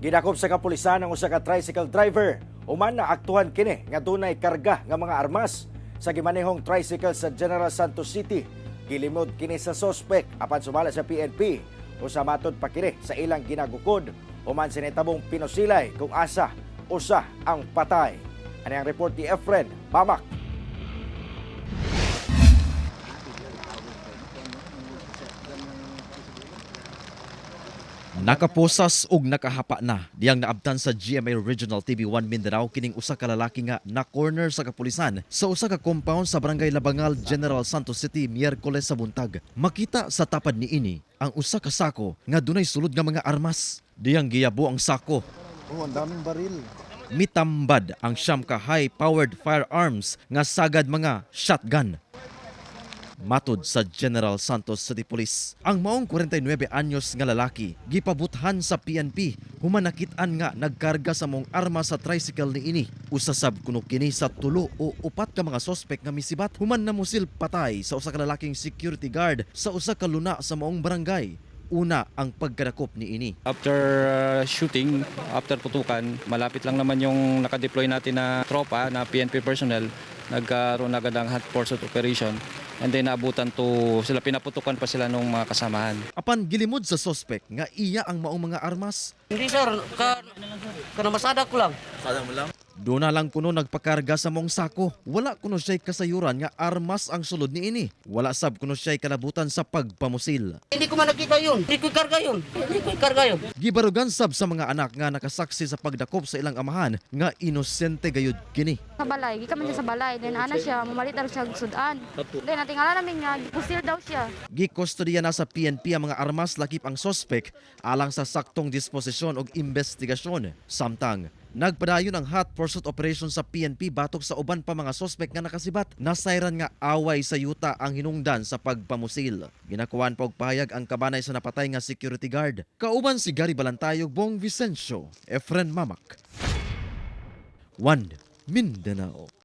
Gidakop sa kapulisan ang usa ka tricycle driver. Human na aktuhan kini nga dunay karga nga mga armas sa gimanehong tricycle sa General Santos City. Gilimod kini sa sospek apan sumala sa PNP. Usa matod pa kini sa ilang ginagukod. Human sinitabong pinusilay kung asa usa ang patay. Ano ang report ni Efren Mamak? Nakaposas ug nakahapa na diyang naabtan sa GMA Regional TV1 Mindanao kining usa ka lalaki nga na corner sa kapulisan sa usa ka compound sa Barangay Labangal, General Santos City, Miyerkules sa buntag. Makita sa tapad niini ang usa ka sako nga dunay sulod nga mga armas. Diyang giyabo ang sako. Oh, ang daming baril. Mitambad ang siyam ka high-powered firearms nga sagad mga shotgun. Matod sa General Santos City Police, ang maong 49 anyos nga lalaki gipabuthan sa PNP human nakitaan nga nagkarga sa mong armas sa tricycle niini. Usasab kuno kini sa tulo o upat ka mga sospek nga misibat human namusil patay sa usa ka lalaking security guard sa usa ka luna sa maong barangay. Una ang pagkadakop niini. After shooting, after putukan, malapit lang naman yung nakadeploy natin na tropa na PNP personnel. Nagkaroon agad ang hot pursuit operation and then naabutan to sila, pinaputukan pa sila ng mga kasamahan. Apan gilimod sa sospek nga iya ang maong mga armas. Hindi sir, kanamasada ko lang. Doon na lang kuno nagpakarga sa mong sako. Wala kuno siya'y kasayuran nga armas ang sulod niini. Wala sab kuno siya'y kalabutan sa pagpamusil. Hindi ko man nakita yun. Hindi ko ikarga yun. Gibarugan sab sa mga anak nga nakasaksi sa pagdakop sa ilang amahan nga inosente gayud kini. Sa balay, gikan man siya sa balay, then ana siya, mamalit daw siya sudan. Then natingala namin nga, pusil daw siya. Gikustodiya na sa PNP ang mga armas lakip ang sospek alang sa saktong disposisyon ug investigasyon. Samtang nagpadayon ang hot pursuit operation sa PNP batok sa uban pa mga sospek nga nakasibat. Nasayran nga away sa yuta ang hinungdan sa pagpamusil. Ginakuan pa og pahayag ang kabanay sa napatay nga security guard. Kauban si Gary Balantayog, Bong Vicencio, Efren Mamak. 1 Mindanao.